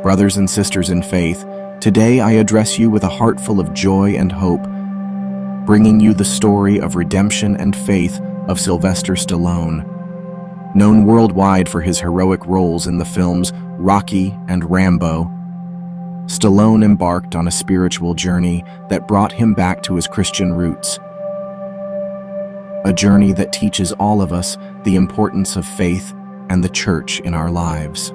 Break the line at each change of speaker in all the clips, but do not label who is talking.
Brothers and sisters in faith, today I address you with a heart full of joy and hope, bringing you the story of redemption and faith of Sylvester Stallone. Known worldwide for his heroic roles in the films Rocky and Rambo, Stallone embarked on a spiritual journey that brought him back to his Christian roots. A journey that teaches all of us the importance of faith and the church in our lives.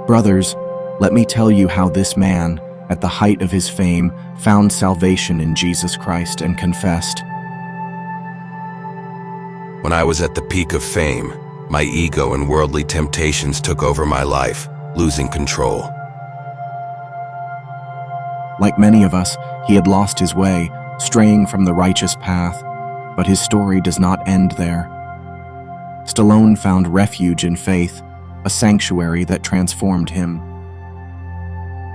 Brothers, let me tell you how this man, at the height of his fame, found salvation in Jesus Christ and confessed,
"When I was at the peak of fame, my ego and worldly temptations took over my life, losing control."
Like many of us, he had lost his way, straying from the righteous path, but his story does not end there. Stallone found refuge in faith, a sanctuary that transformed him.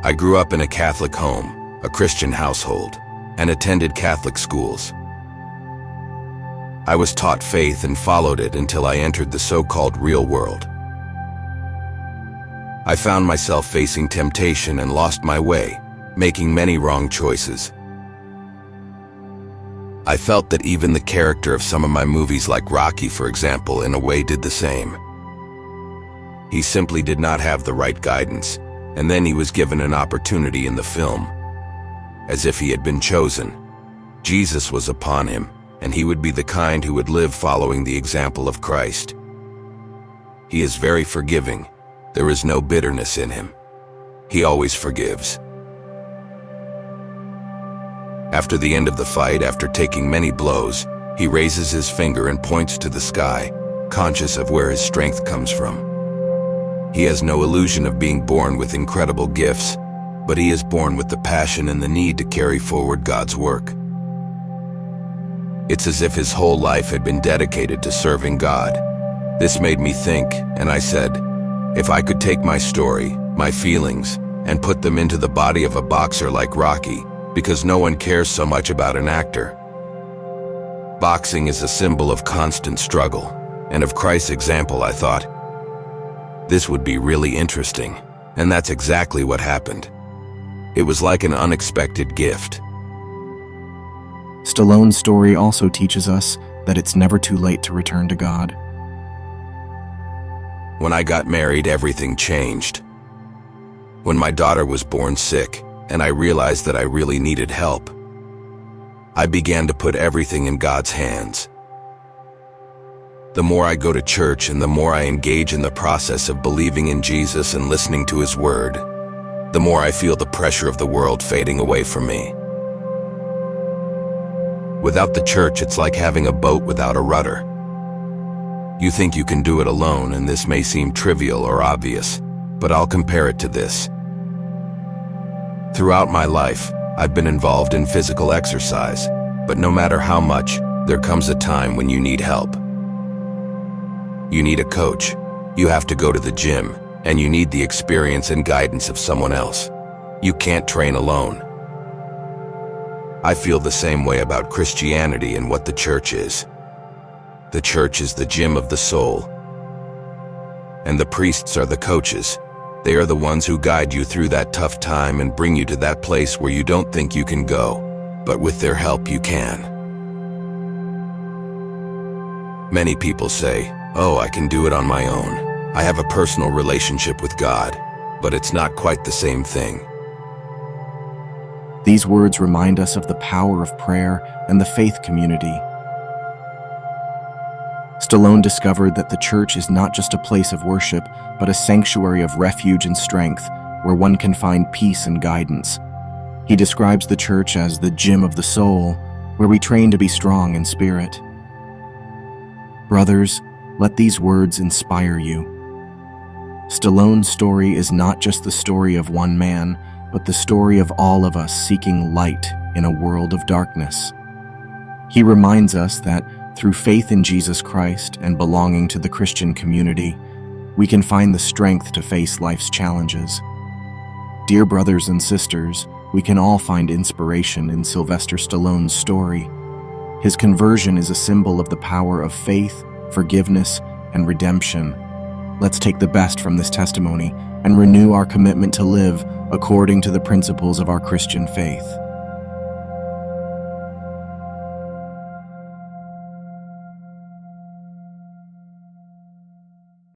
I grew up in a Catholic home, a Christian household, and attended Catholic schools. I was taught faith and followed it until I entered the so-called real world. I found myself facing temptation and lost my way, making many wrong choices. I felt that even the character of some of my movies like Rocky, for example, in a way did the same. He simply did not have the right guidance, and then he was given an opportunity in the film. As if he had been chosen. Jesus was upon him, and he would be the kind who would live following the example of Christ. He is very forgiving. There is no bitterness in him. He always forgives. After the end of the fight, after taking many blows, he raises his finger and points to the sky, conscious of where his strength comes from. He has no illusion of being born with incredible gifts, but he is born with the passion and the need to carry forward God's work. It's as if his whole life had been dedicated to serving God. This made me think, and I said, if I could take my story, my feelings, and put them into the body of a boxer like Rocky, because no one cares so much about an actor. Boxing is a symbol of constant struggle, and of Christ's example, I thought, this would be really interesting, and that's exactly what happened. It was like an unexpected gift.
Stallone's story also teaches us that it's never too late to return to God.
When I got married, everything changed. When my daughter was born sick, and I realized that I really needed help, I began to put everything in God's hands. The more I go to church and the more I engage in the process of believing in Jesus and listening to His Word, the more I feel the pressure of the world fading away from me. Without the church, it's like having a boat without a rudder. You think you can do it alone, and this may seem trivial or obvious, but I'll compare it to this. Throughout my life, I've been involved in physical exercise, but no matter how much, there comes a time when you need help. You need a coach, you have to go to the gym, and you need the experience and guidance of someone else. You can't train alone. I feel the same way about Christianity and what the church is. The church is the gym of the soul. And the priests are the coaches. They are the ones who guide you through that tough time and bring you to that place where you don't think you can go, but with their help you can. Many people say, "Oh, I can do it on my own. I have a personal relationship with God," but it's not quite the same thing.
These words remind us of the power of prayer and the faith community. Stallone discovered that the church is not just a place of worship, but a sanctuary of refuge and strength where one can find peace and guidance. He describes the church as the gym of the soul, where we train to be strong in spirit. Brothers, let these words inspire you. Stallone's story is not just the story of one man, but the story of all of us seeking light in a world of darkness. He reminds us that through faith in Jesus Christ and belonging to the Christian community, we can find the strength to face life's challenges. Dear brothers and sisters, we can all find inspiration in Sylvester Stallone's story. His conversion is a symbol of the power of faith, forgiveness, and redemption. Let's take the best from this testimony and renew our commitment to live according to the principles of our Christian faith.